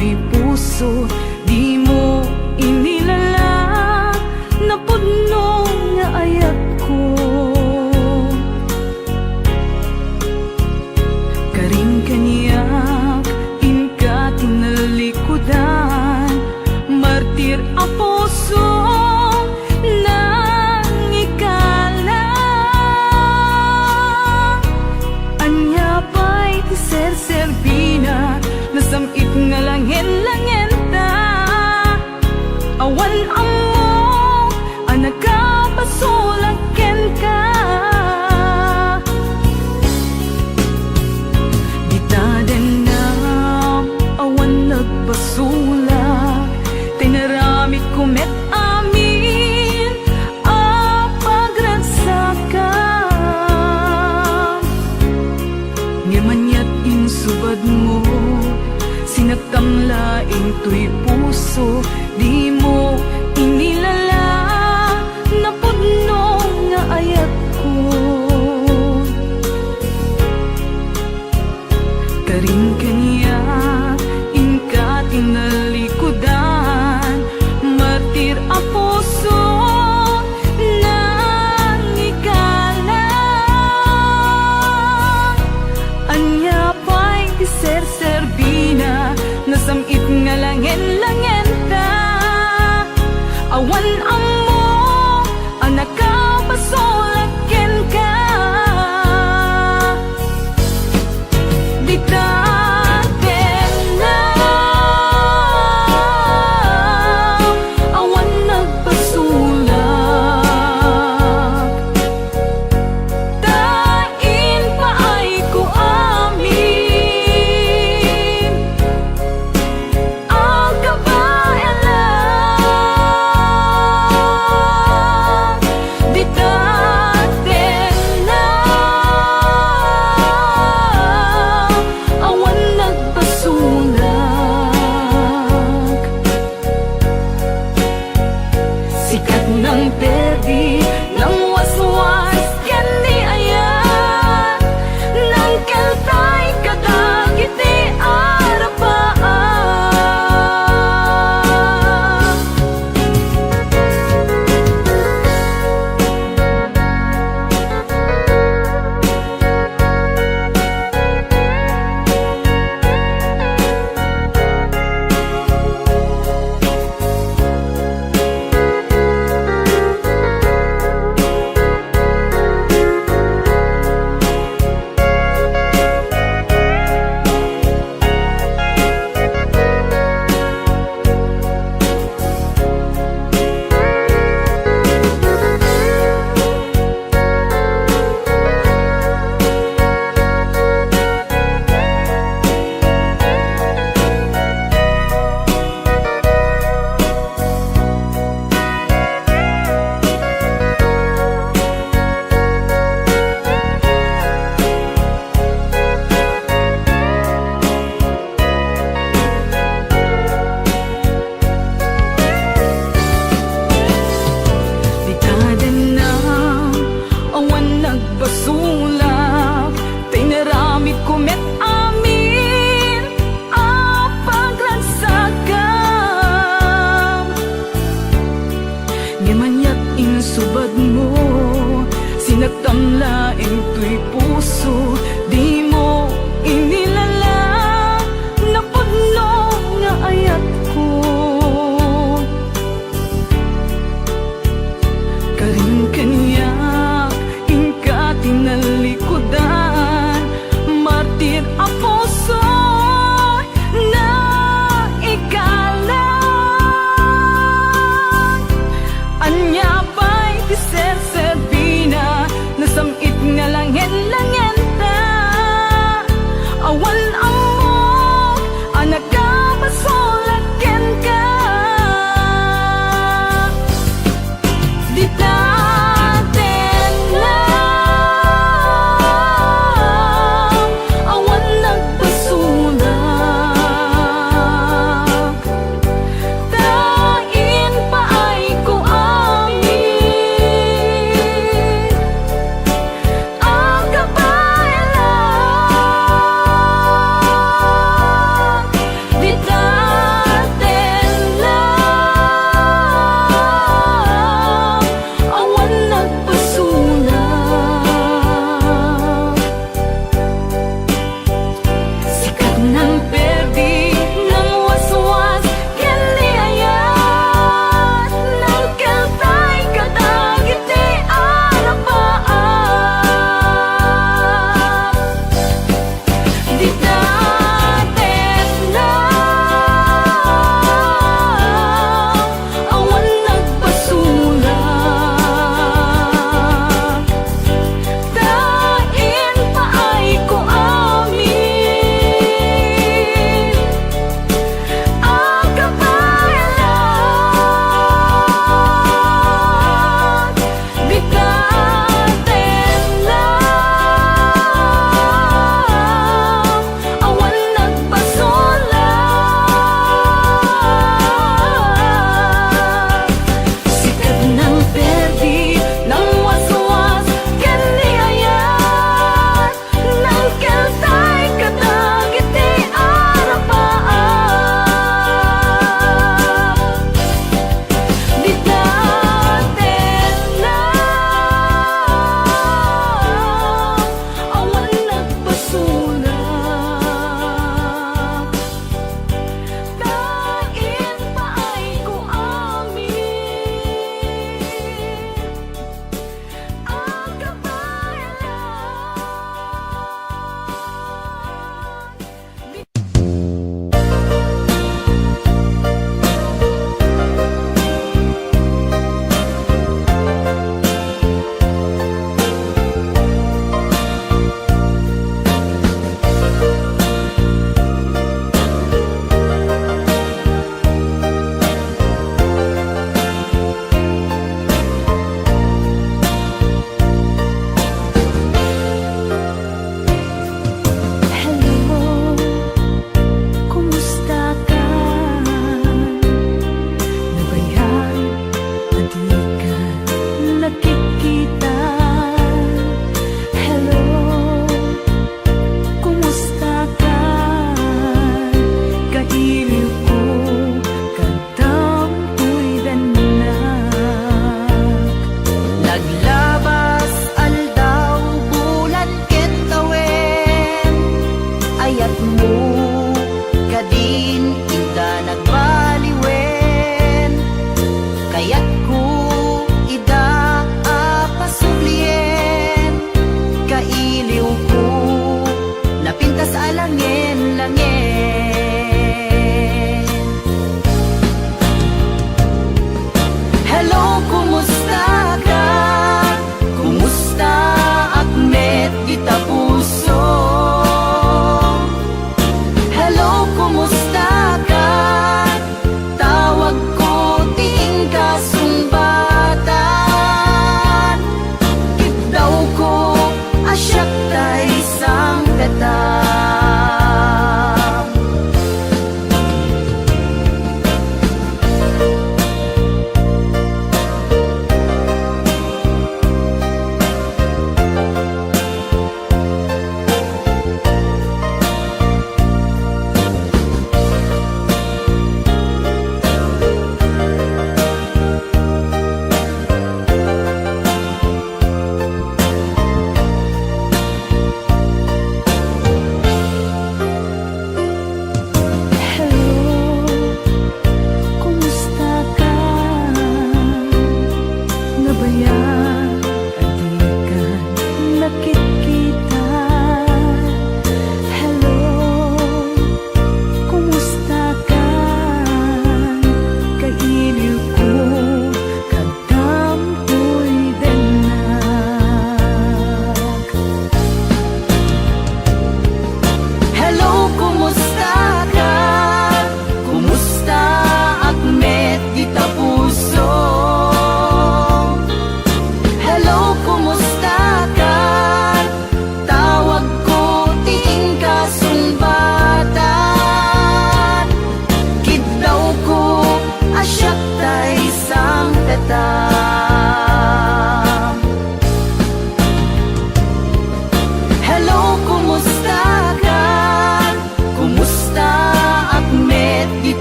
tuy puso, di mo inilala na pudno nga ayat ko. Karing kaniyak inka tinalikudan, martir a puso nang ikala. Anya pa'y tiser-serbina, nasamit nga langin-langin ta. Awan amo, anak ka pasulaken ka. Ditaden na, awan nagpasulak, tinaramit kumet amin a pagragsakan. Ngamanyat insubad mo, sinagtam laing tuy puso, di mo inilala na pudno nga ayat ko. Karing kaniyak inka tinalikudan, martir a puso nang ikala. Anya pa'y tiser-serbina, nasamit nga langin-langin ta. Awan amo, anak ka pasulaken ka. Ditaden na, awan nagpasulak, tain pa ay ko amin ang kabaelan. Ditaden na, awan nagpasulak, sikat ng perdi ng waswas ken ni ayan, nang keltay kadagiti arapaan. Ditaden na, awan nagpasulak, tinaramit kumet amin a pagragsakan. Ngamanyat insubad mo, sinagtam laing tuy puso, di mo inilala na pudno nga ayat ko. Karing kaniyak inka tinalikudan, martir a puso na ikala. Anya pa'y tiser-serbina, nasamit nga langin-langin ta.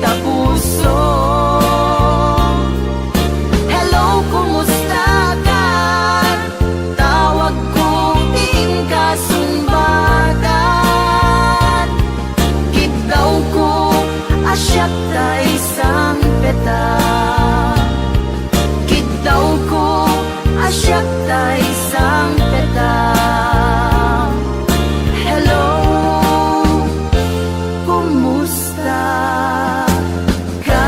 kita puso. Hello, kumusta ka? Tawag kong iing kasumbagan. Kitaw ko asyak ta isang peta. Kitaw ko asyak ta isang peta. Hello, kumusta ka?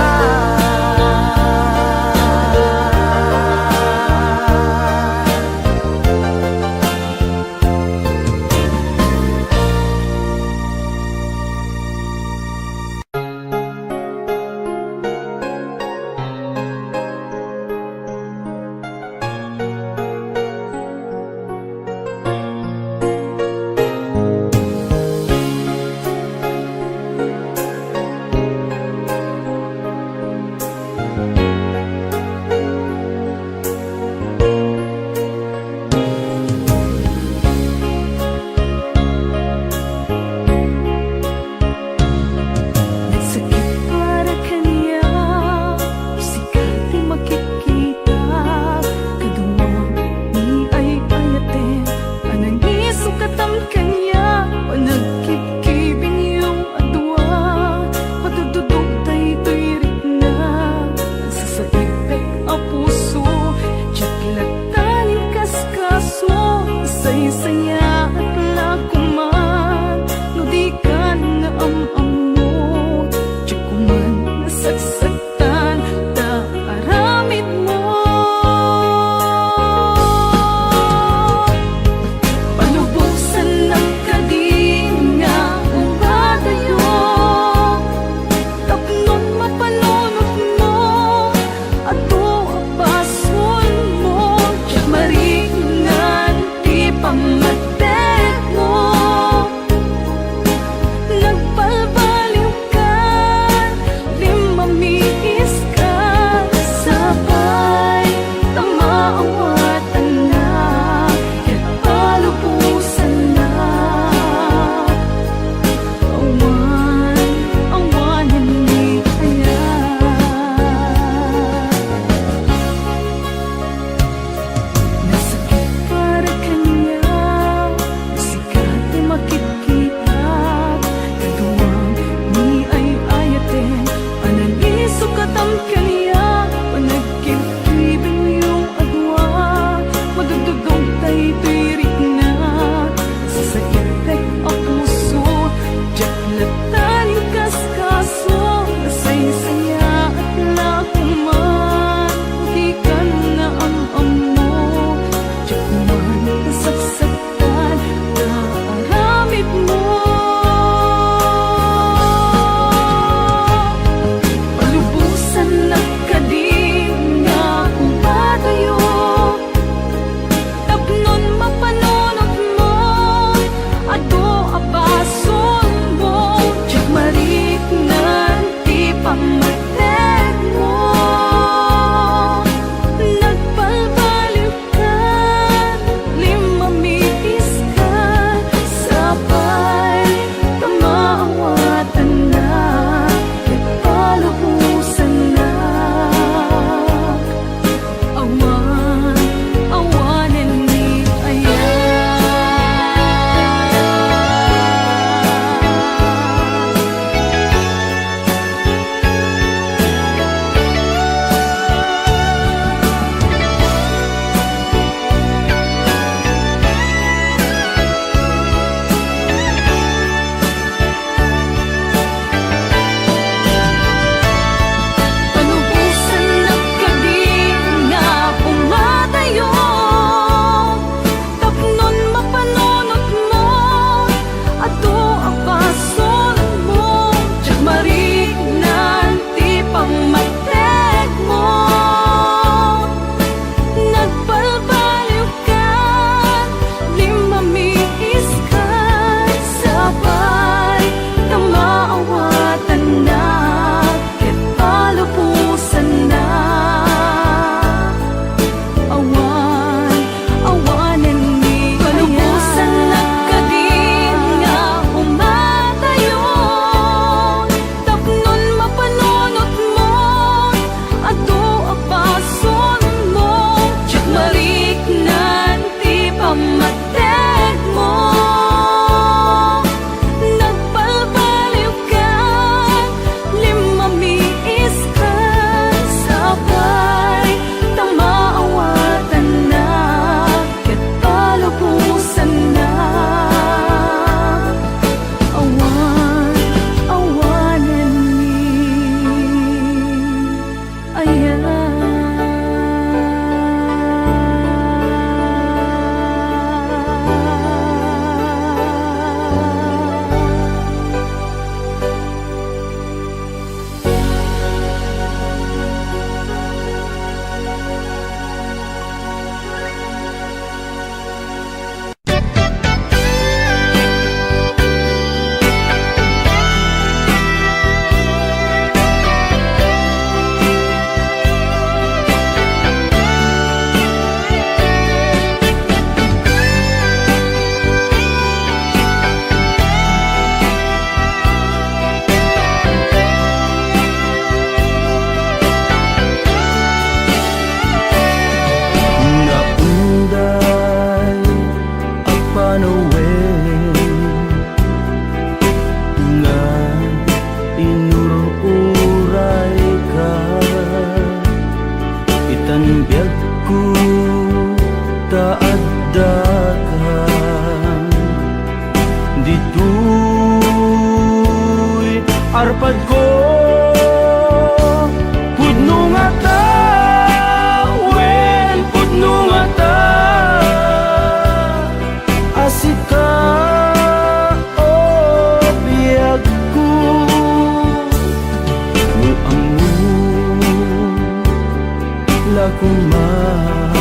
kuman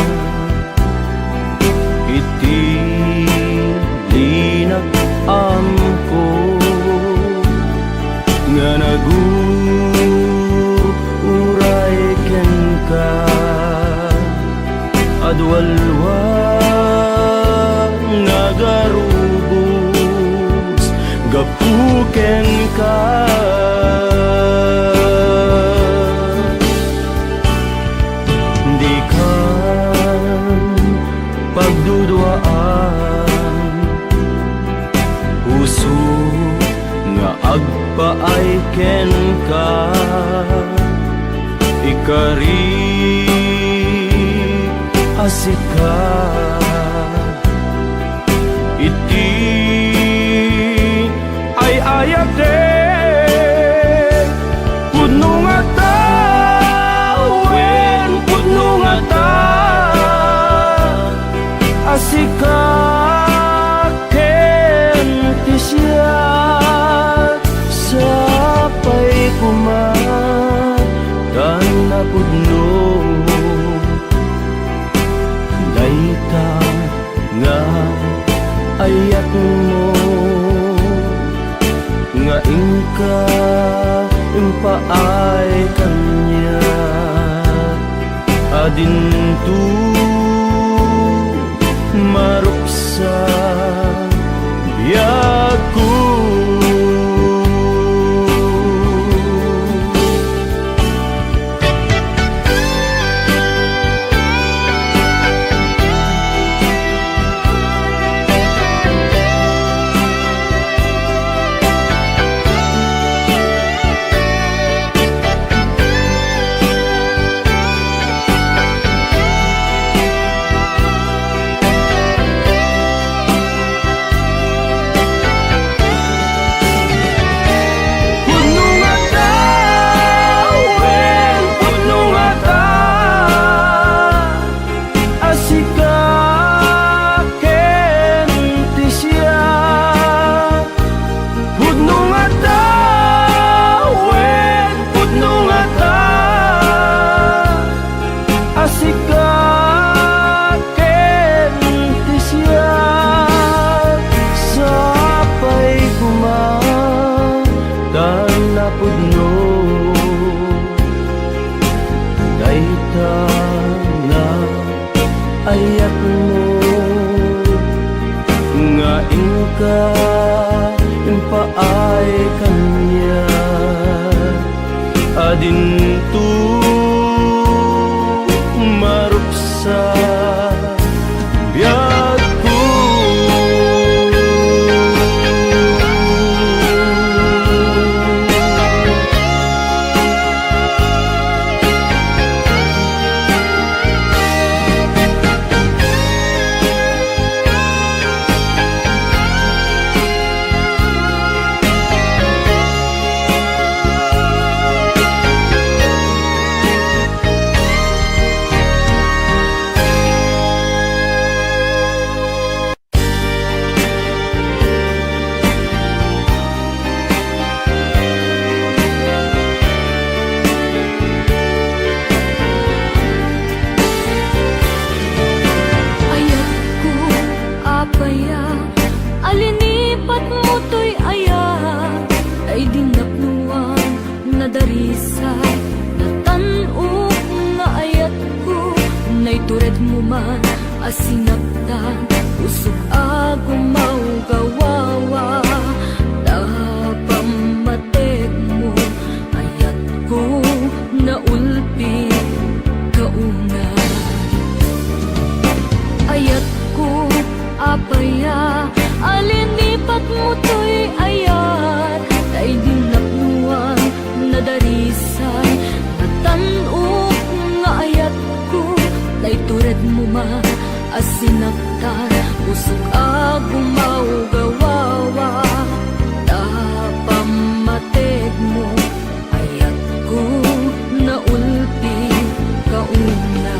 iti linak amko nga naguray ken ka adwalwa nagarubos gapuken ka di kan pagduduaan puso nga agpaay ken ka ikari asika iti ay ayak de pudno nga tawen pudno nga ta asika ken ti siya sapay kuman dan napudno dayta nga ayat mo nga ingka impaay kanya adintu maruksa biyaku ayat mo nga ingka impaay kanya adintu maruksa biyaku tured mo man asinagdan usog agumaw gawawa napamatek mo ayat ko na ulpi kauna ayat ko apaya alinipat mo to'y ayat ay dinaknuan na darisay natanup nga ayat ko ay tured mo man asinagtan usog agumaw gawawa napamated mo ayat ko na ulpi kauna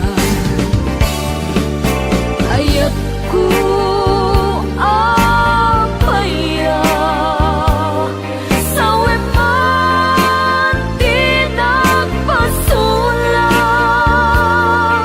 ayat ko apaya sawe man di nagpasulang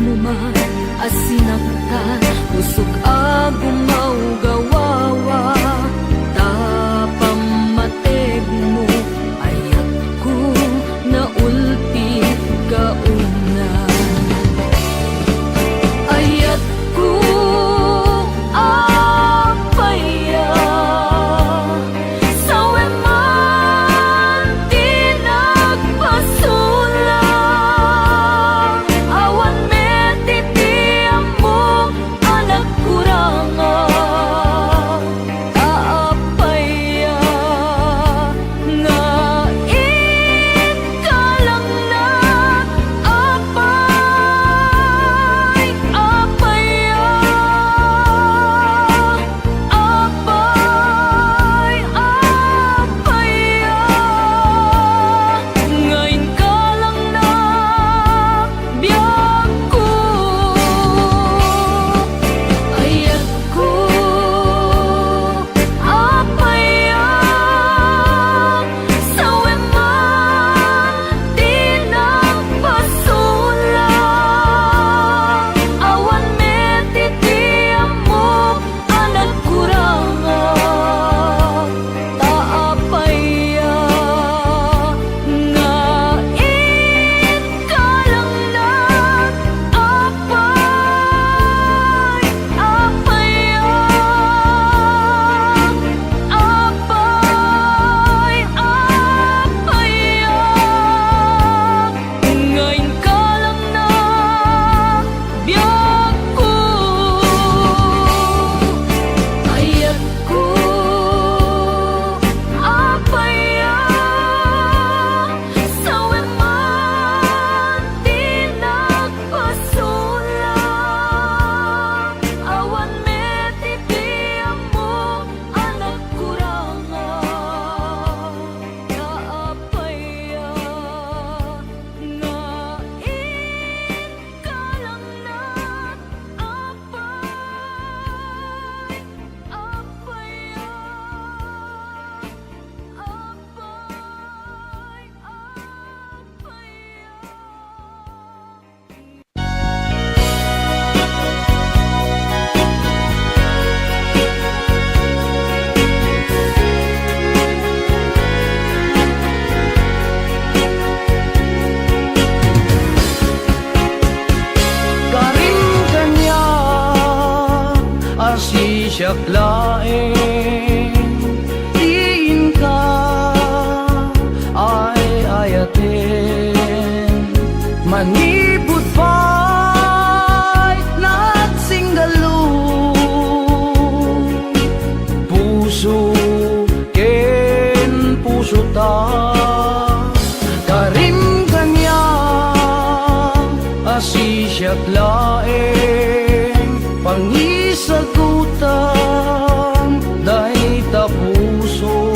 mo man asinaktan, usog agong maugawawa, tapang mateg mo, ayat ko na ulti kauna. Ayat ko apaya, sawe man di nagpasula, awan metitiam mo anak kuranga. Aapaya nga ikalang na apay, apaya, apay, apaya, ngayon ka lang na biyag ko. Ayat ko apaya, sawe man di nagpasula, awan metitiam mo anak kuranga. Taapaya nga ikalang na apay, apaya, apay, apaya, ngayon ka lang na biyag ko. Ayat ko apaya, sawe man di nagpasula, awan metitiam mo anak kuranga. Kaapaya nga ikalang na apay, apaya, apay, apaya. Karing kanya asisyak laeng diin ka ay ayaten manibut pa'y nagsinggalu puso ken puso ta. Karing kanya asisyak laeng pangisagutan dahi tapuso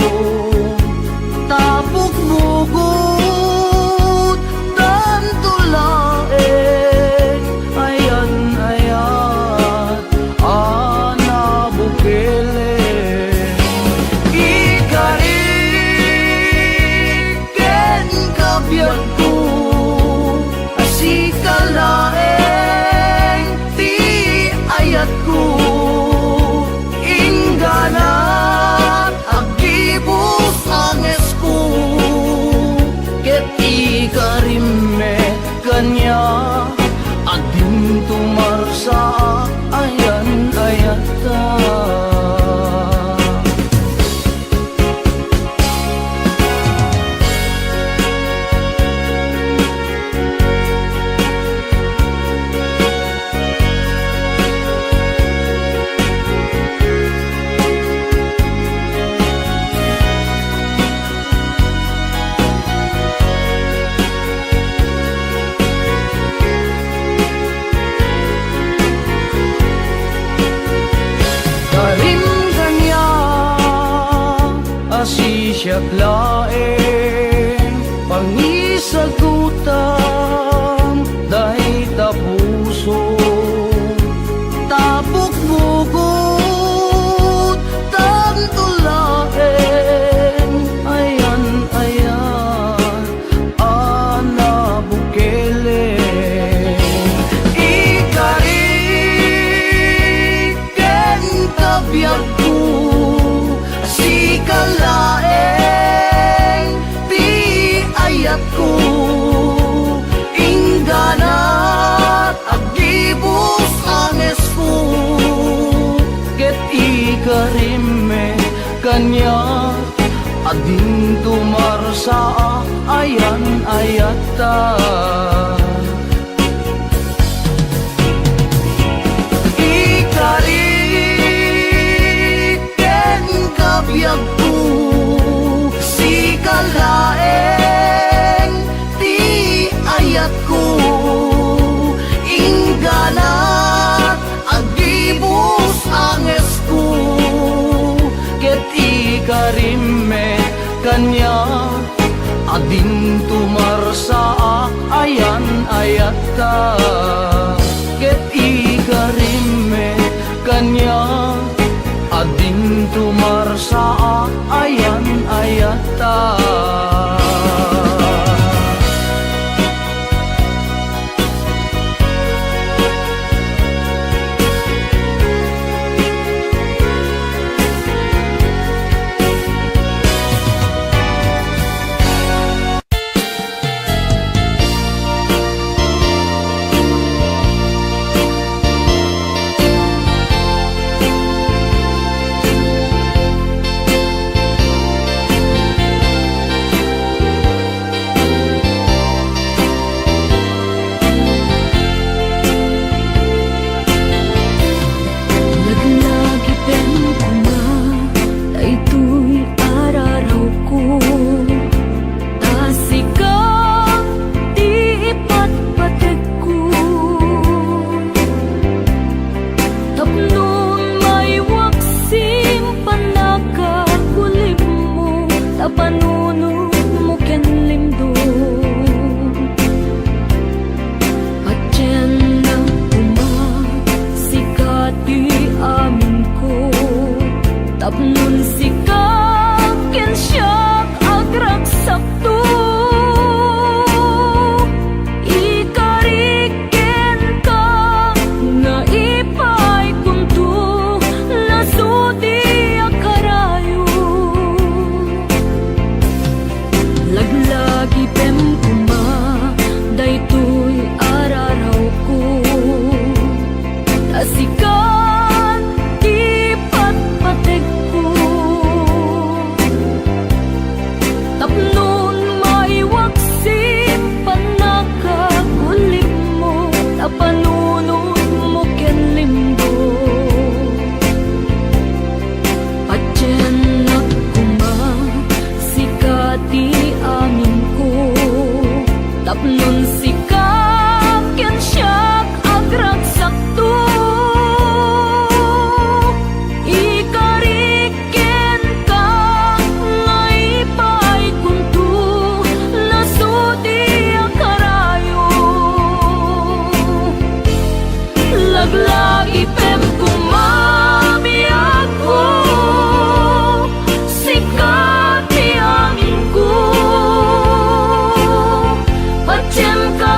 tapok bugot dan tulaeng ayan ayat ana bukele ikariken kabyag ko asikalaeng ti ayat ko ingganat agibus anges ko ket ikarimme kanya adin tumarsa ayan ayata. Asisyak laeng pangisagutan dahi tapuso tapok bugot tan tulaeng ayan ayan ana bukele tumarsa ayan ayata. Ikariken kabiyag ko si kalaeng ti ayat ko ingganat agibus anges ko ket ikarime kanya adin tumarsa ayan ayata ket ikarime kanya adin tumarsa ayan ayata. Tapnon sikap ken siyak agraksak tu ikariken ka nga ipay kuntu nasudi akarayo laglagi pem kuma daytoy araraw ko asikan ipatpatek tapnon maiwaksin panakakulim mo tapanunod mo ken limbo patyen kuma sikati amin ko tapnon sikap ken siyak agragsak tu ikariken ka ngay pay kuntu nasudi akarayo laglagi pem kumamiyag ko sikati amin ko patyen ka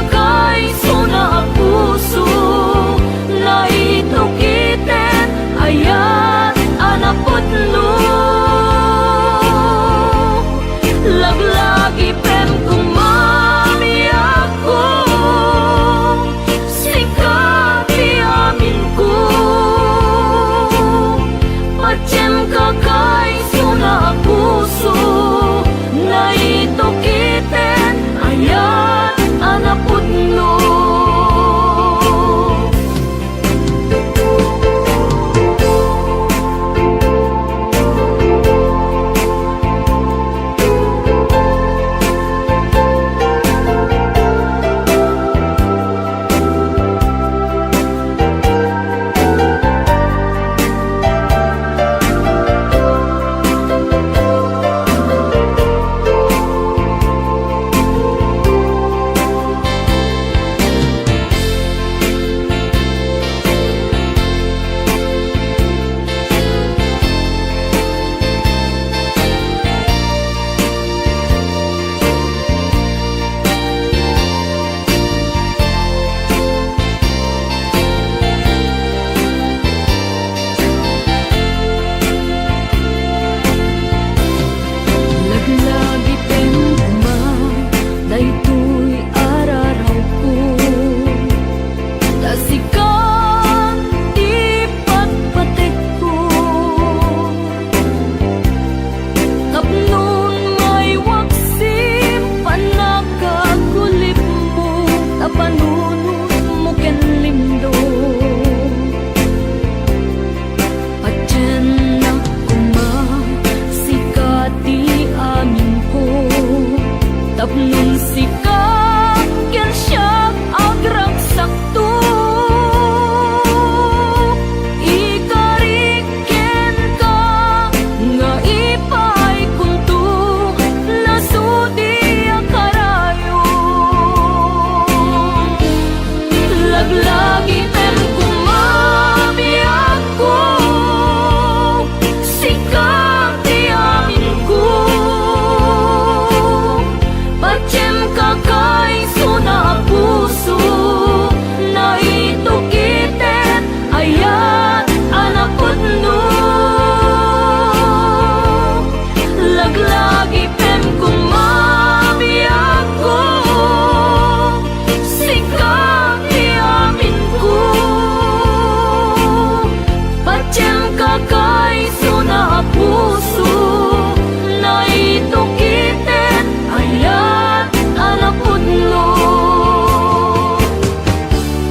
tapnon sika ken siya agragsak ikariken ka nga ipay kunto nasudi ang karayo laglagi tem kumabiyag ko sikap di amin ko Pacem kakay suna puso na itukitet ayat anak putno laglagi pem kumabiyag ko sikap di amin ko Pacem kakay suna puso na itukitet ayat anak putno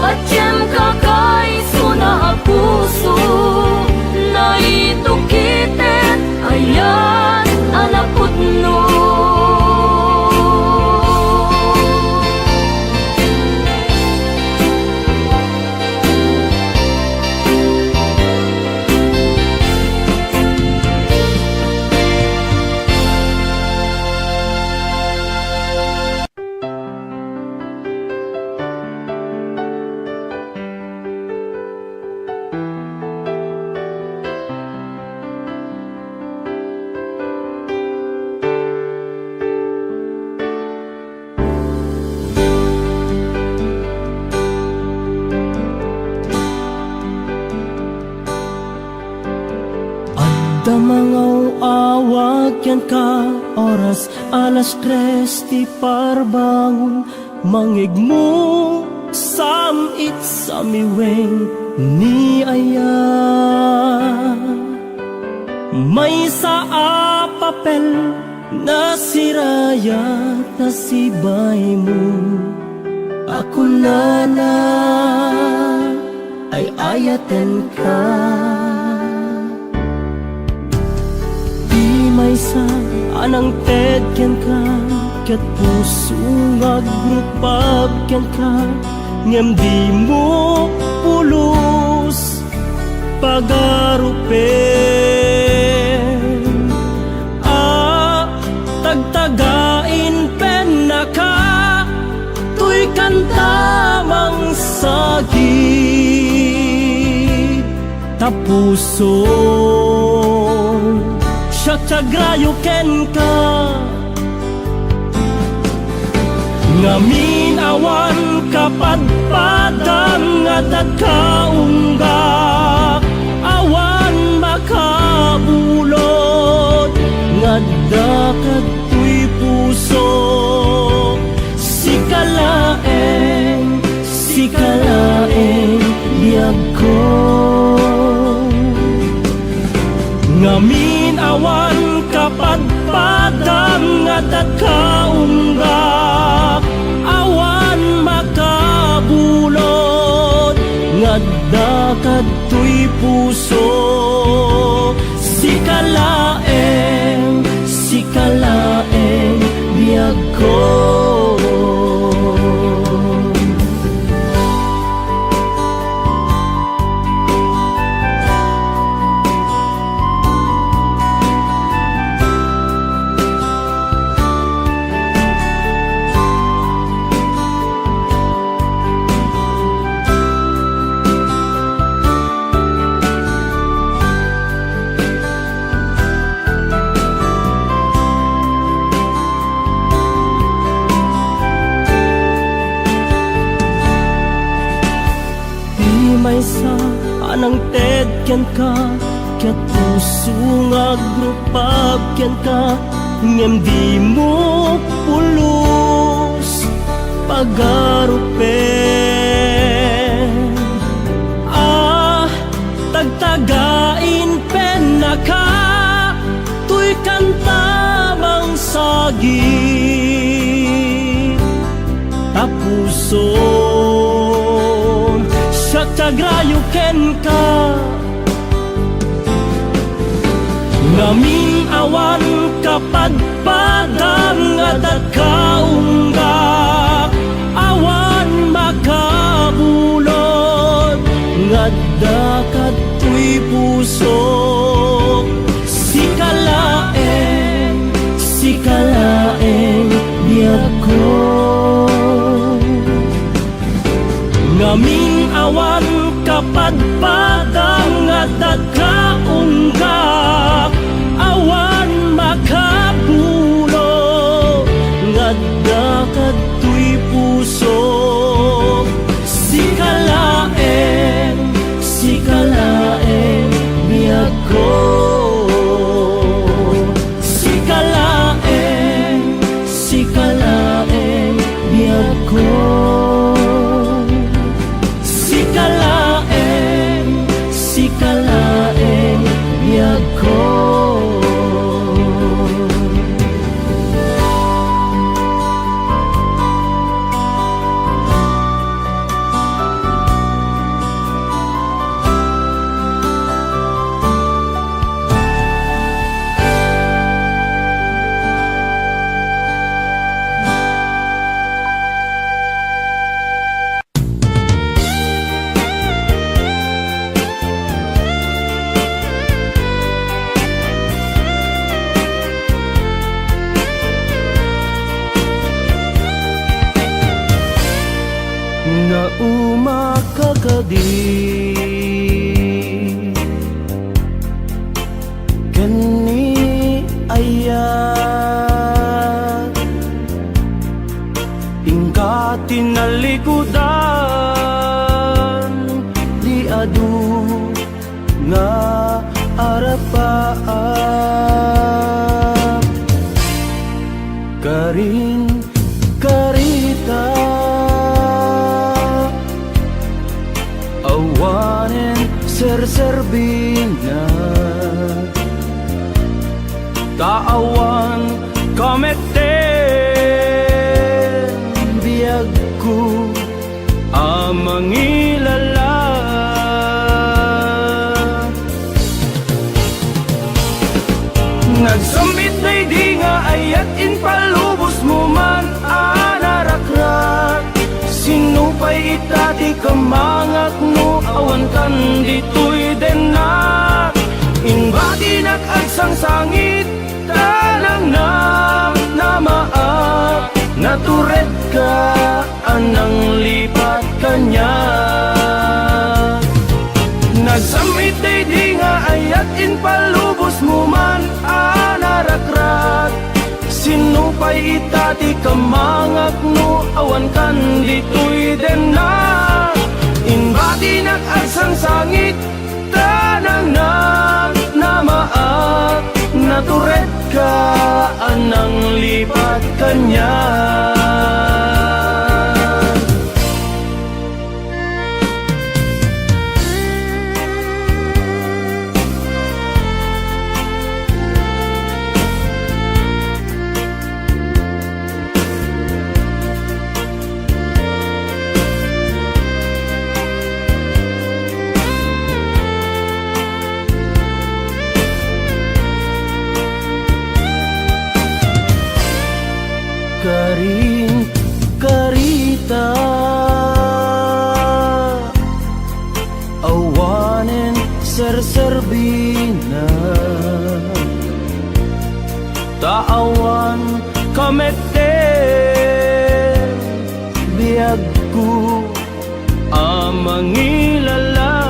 Pacem kakay suna puso na itukitet ayat anak putno Damangaw awag yan ka oras alas 3 ti parbangon mangigmo samit sa miweng ni aya may sa papel na sirayat na sibay mo ako na ay ayaten ka may sa anang tedyan ka ket puso ngagrupag ken ka ngem di mo pulos pagarupen tagtagain pen na ka tuy kantamang sagi tapuso Syagrayo ken ka ngamin awan kapadpadang at kaunggak awan makabulot ngadakat tuy puso sikalaeng biyag ko ngamin awan kapadpadang at kaunggak awan makabulot ngadakat tuy puso sikalaeng biyag ko may sa anang tedyan ka ket puso ngagrupag ken ka ngem di mo pulos pagarupen tagtagain pen na ka tuy kantamang sagi tapuso Syagrayo ken ka ngamin awan kapadpadang at puso. Si kalaeng biyag ko. Ngaming awan kapadpadang at nagkaunggak, awan makapulo ngadda kadtoy puso. Si kalaeng biyag ko. Si kalaeng biyag ko. Si kalaeng biyag ko. Na umakakadi kani ayat ingka tinalikudan di adu nga arapaan karin karita awanen serserbina taawan kameten biyagku amangilala nagsambit na di nga ayat in palubos mo man anarakrat sinupay itati kamangak no awan kan ditoy denak inbati nakagsang sangit tanang namaat natured ka anang lipat kanya nagsamit di nga ayat in palubos mo man anarakrat sinupay itati kamangak no awan kan ditoy denak inbati nakagsang sangit tanang namaat natured ka anang lipat kanya. Karing karita awanen serserbina taawan kameten biyagku amangilala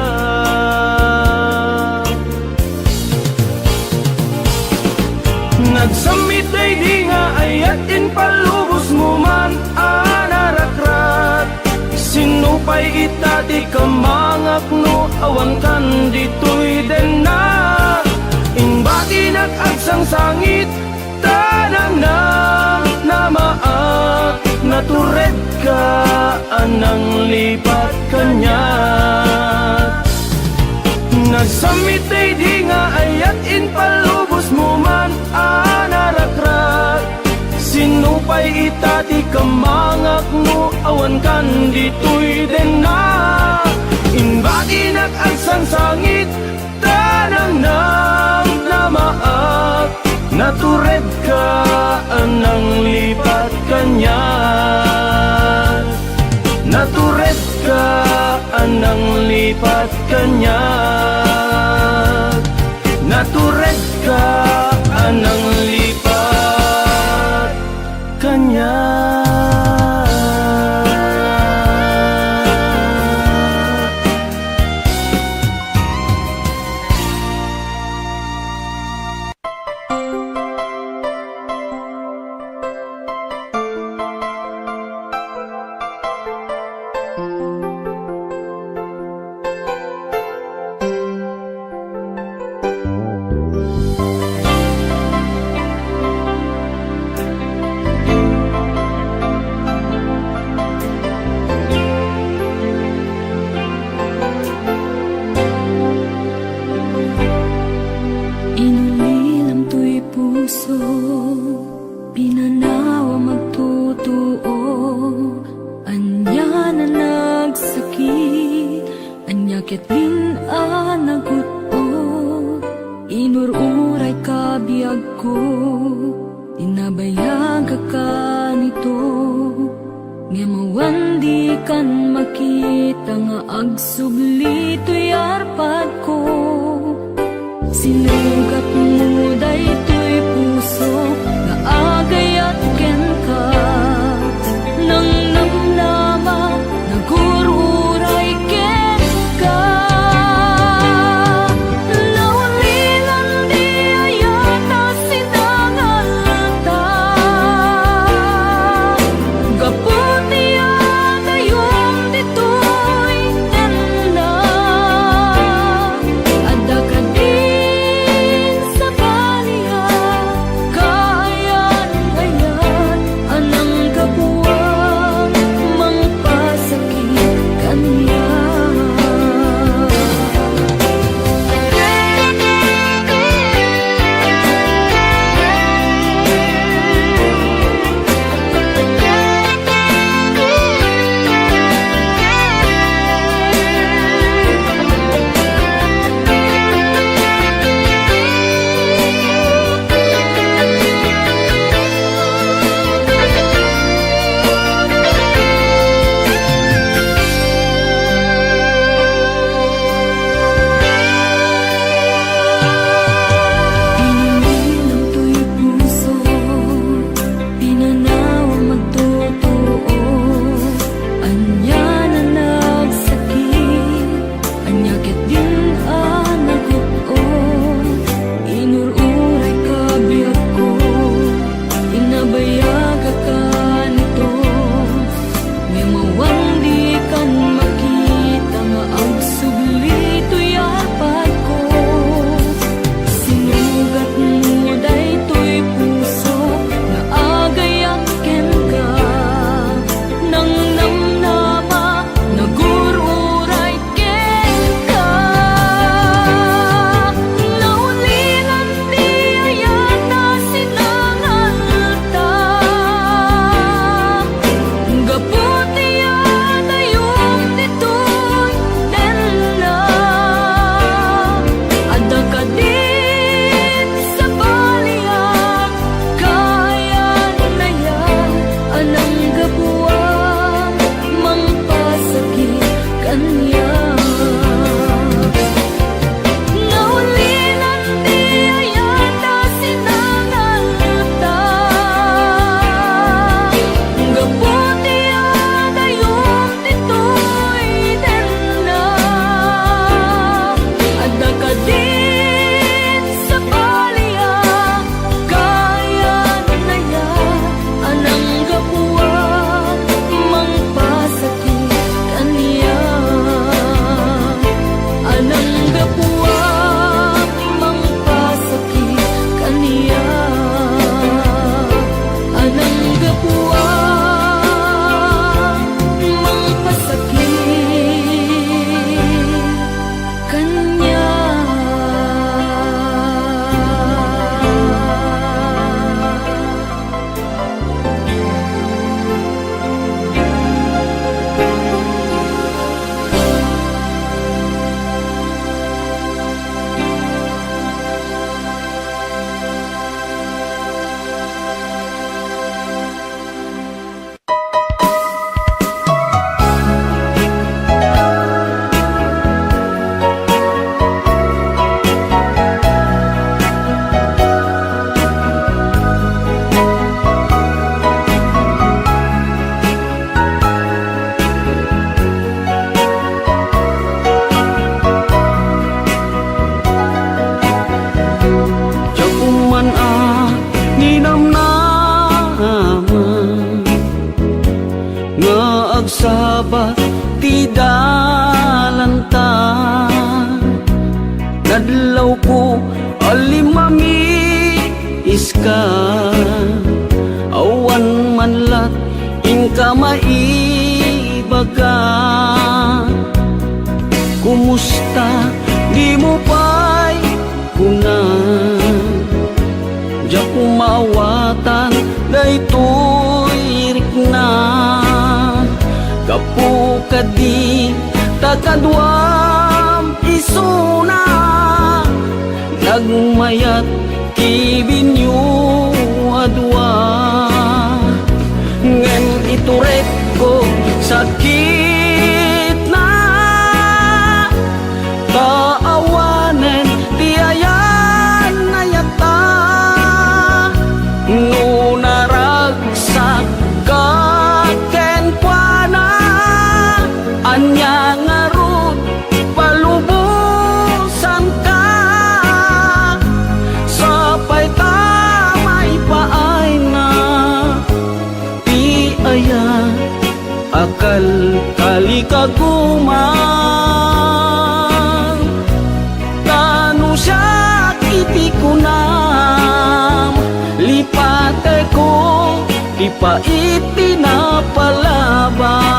nagsamit di nga ayat in palubos mo man anarakrat sinupay itati kamangak no awan kan ditoy denak inbati nakagsang sangit tanang namaat natured ka anang lipat kanya nagsamit di nga ayat in palubos mo man anarakrat sinupay itati kamangak no awan kan ditoy denak inbati nakagsang sangit tanang namaat natured ka anang lipat kanya natured ka anang lipat kanya. kanya. Inulilam to'y puso, pinanawa magtutuo. Anya na nagsakit, anya kitlin anaguto. Inururay kabiyag ko, tinabayag ka nito. Ngemawan di kan makita nga agsubli to'y arpad ko. Sinugat mo daytoy puso na agayat ken ka. Nang namnama nagururay ken ka. Naulilan di ayata sinangalta. Gaputi atayong ditoy tenda. Ada ka di sa pagsaba ti dalanta. Nadlaw ko alimami iska, awan man lat ingka maibaga. Kumusta di mo pa'y kunan, diya kumawatan daytoy rikna. Kapu kadi takadwam isuna, nagmayat kibinyo adwa. Ngem iturek ko sakit na, kaawanen tiayan na yata. No naragsak ka ken kuana, anya ngarut palubusan ka. Sapay tamay paay na ti aya, akal kali kaguman. Tanu siya itikunam, lipate ko ipaiti na palabas.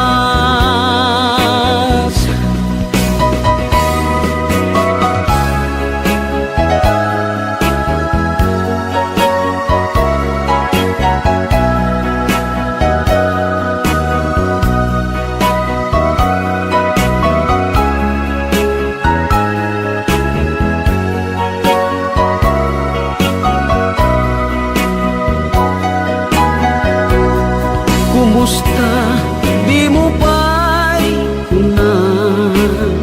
Kumusta di mo pa'y kunan,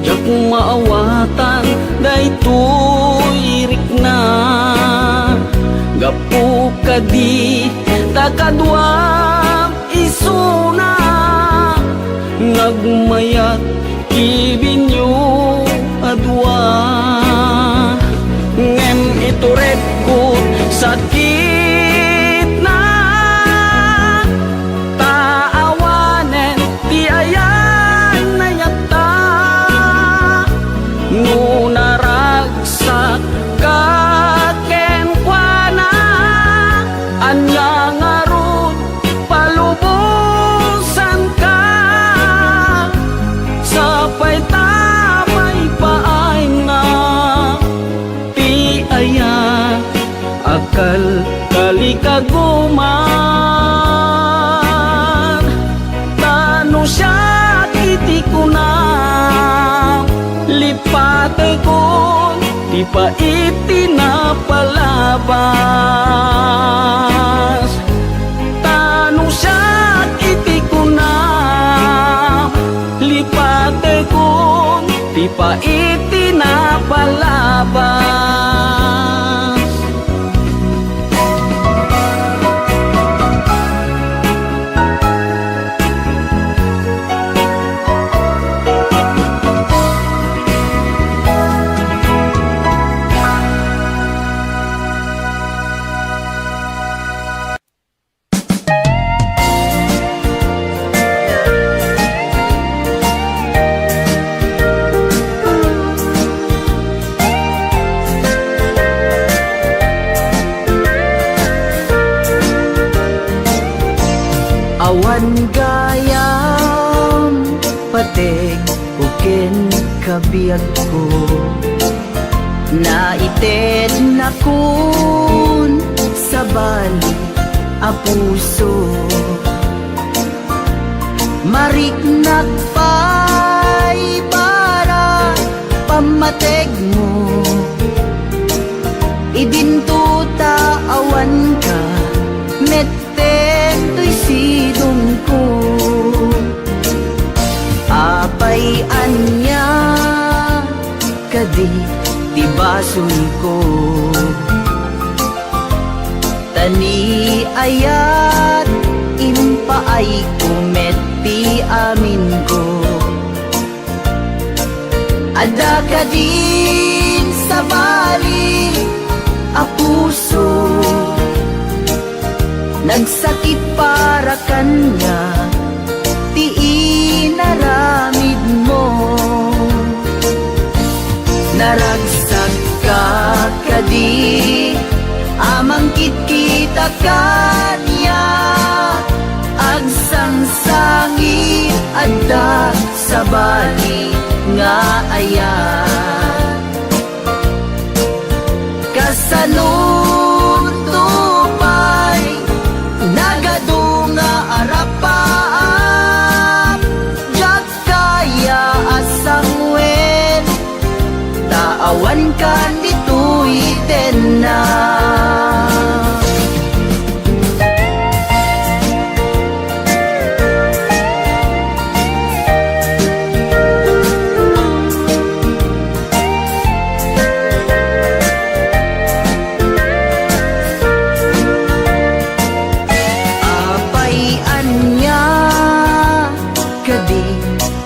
diya kung maawatan daytoy rikna. Gapu kadi takadwam isuna, nagmayat kibinyo adwa. Ngem iturek ko sakit na, taawanen ti ayan na yata. No naragsak ka ken kuana, anya ngarut palubusan ka. Sapay tamay paay na ti aya, akal kali kaguman. Tanu siya itikunam, lipate ko di paiti na palabas. Tanu siya itikunam, lipate ko di paiti na palabas. Awan gayam patek uken kabiyag ko, naited na kun sa bali a puso. Marik nagpay para pamateg mo, idintuta awan ka to'y sidong ko. Apay anya kadi tibason ko, tani ayat impaay kumeti amin ko. Ada ka din sa bali a puso, nagsakit para kanya inaramid mo. Naragsak ka kadi amang kita kanya, agsangsangi adda sa bali nga ayan. Kasanod tupay nagadunga arapaap, jak kaya asang wen taawan kan dito'y na.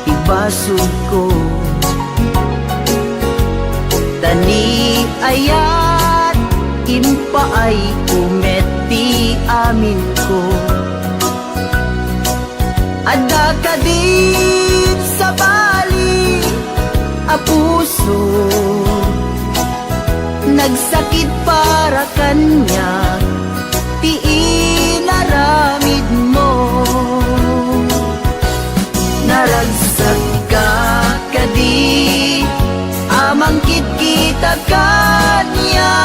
Ibasog ko tani ayat impaay umeti amin ko. Adda ka din sa bali a puso, nagsakit para kanya, ti inaramid mo. Naragsak ka kadi amang kita kanya,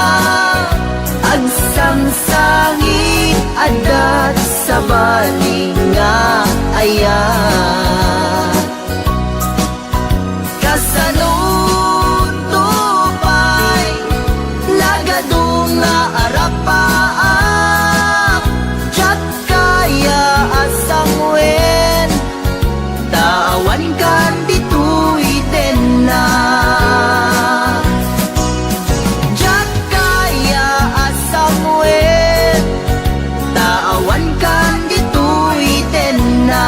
agsangsangi adat sa bali nga ayan. Kasanod tupay lagadunga arapaap, jak kaya asang wen tawan kan dito'y na. Jak kaya asang wen tawan kan dito'y na.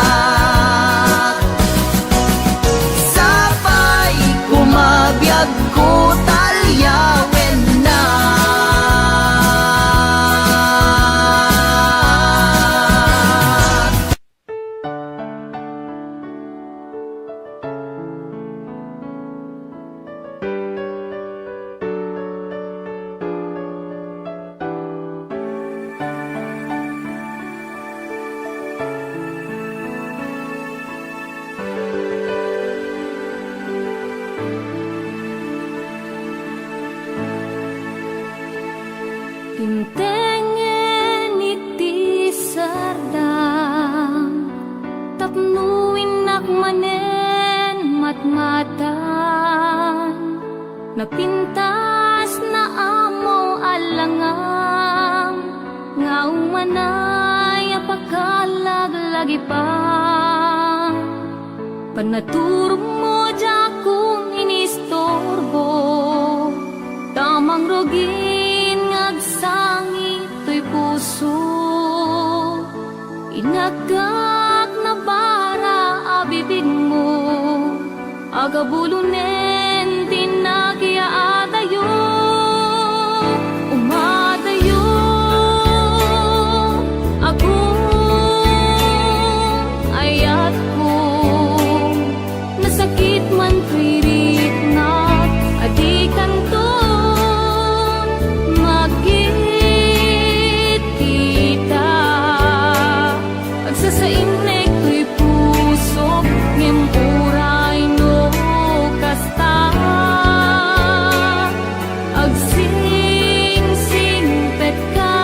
Sapay kumabiyag ko talyawen na. Tintengen iti sardang, tapnuin nakmanen matmatan, napintas na amo alangang, nga umanay apakalag-lagi pa. Panaturong mo dya kung inistorbo, tamang rogin ngagsangi to'y puso. Inagak na bara abibig mo, agabulunen tinagya adayo. Umadayo ako ayat ko, nasakit man pirit na adikan to. Magkit kita agsasainek to'y puso, ngempuray no kasta. Agsing-singpet ka,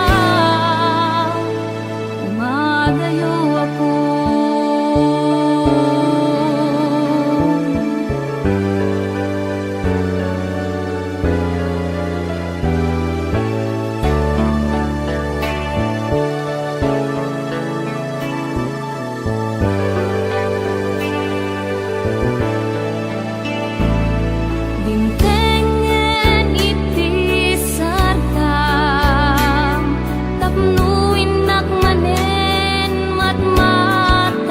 umadayo ako. Dintengen iti sardang, tapnuin nakmanen matmatan,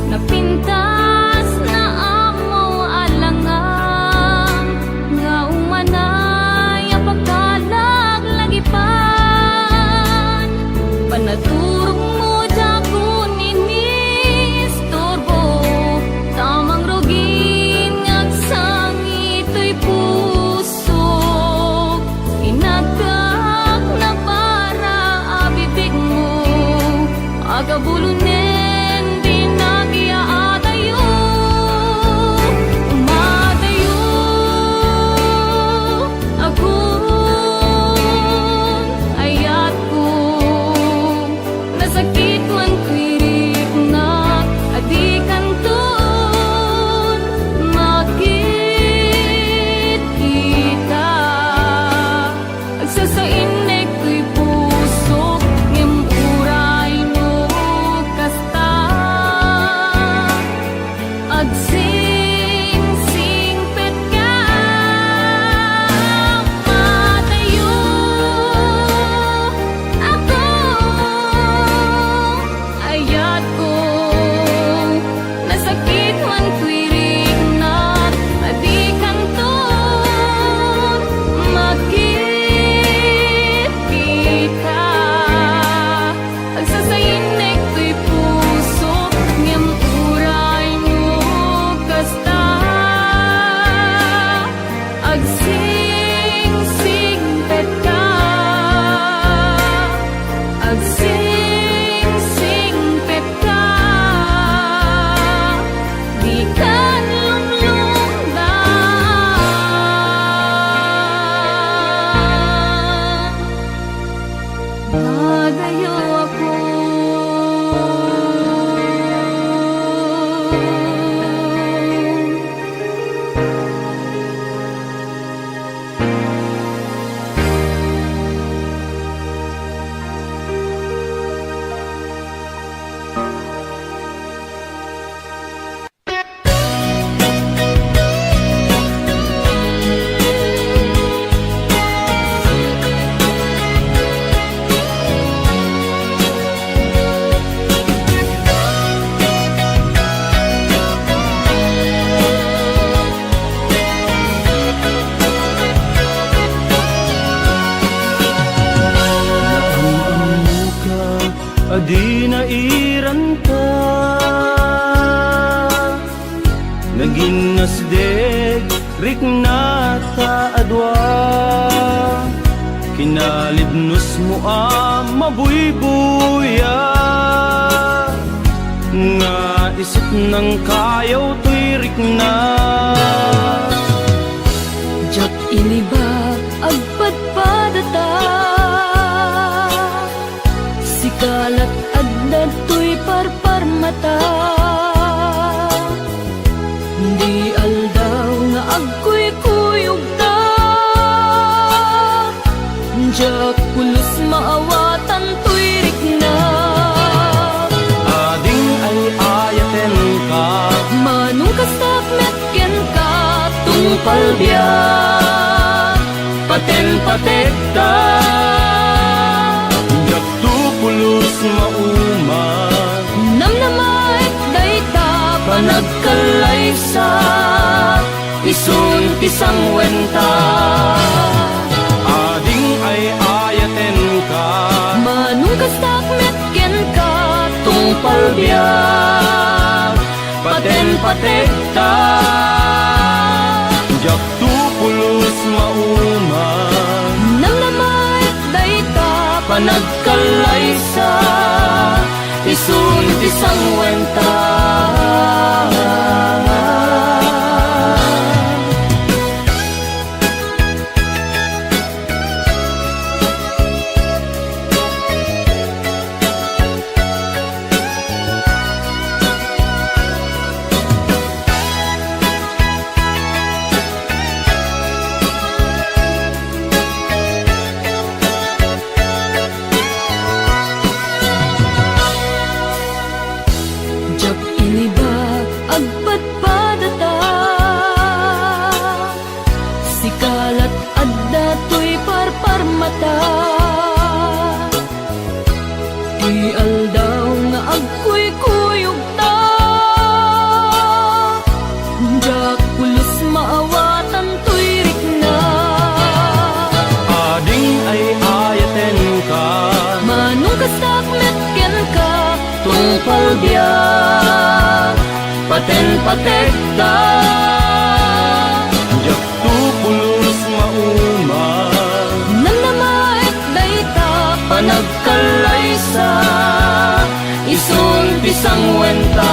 napintas na amo alangang, nga umanay apakalag-lagi pan. Panaturong mo dya kung inistorbo, Agabulunen di nagiaatayo, umatayo ako. Ayat ko nasakit man kwirik na adikan ton makit kita. Agsasainig ko'y puso ngem uray mo kasta. Agsing-singpet ka matayo ako. Ayat ko nasakit man kwirik na adikan ton makit kita. Agsasainig ko'y puso ngem uray mo kasta. Agsing-singpet ka, agsing-singpet ka, di ka lumlungdan. Nagayo ako. Adi na iranta, naging nasdeg rik na taadwa. Kinalibnos mo mabuybuya, nga isip ng kayaw to'y rik na. Jak iniba agpadpadata, sikalat adda to'y parparmata. Di aldaw nga agkuy-kuyog ta, jak pulos maawatan to'y rikna. Ading ay ayaten ka, Manong kasakmet ken ka tungpal biyak, paten-patek ta. Jak tupulos mauma, namnamaik dayta panagkalaysa, isun tisang wenta. Ading ay ayaten ka, Manong kasakmet ken ka tungpal biyak, paten-patek ta. Jak tupulos mauma, namnamaik dayta panagkalaysa, isun tisang wenta. jak iniba agpadpadata, sikalat adda to'y parparmata. Di aldaw nga agkuy-kuyog ta, jak pulos maawatan to'y rikna. Ading ay ayaten ka, Manong kasakmet ken ka tungpal biyak, paten-patek ta. Jak tupulos mauma, namnamaik dayta panagkalaysa, sangwenta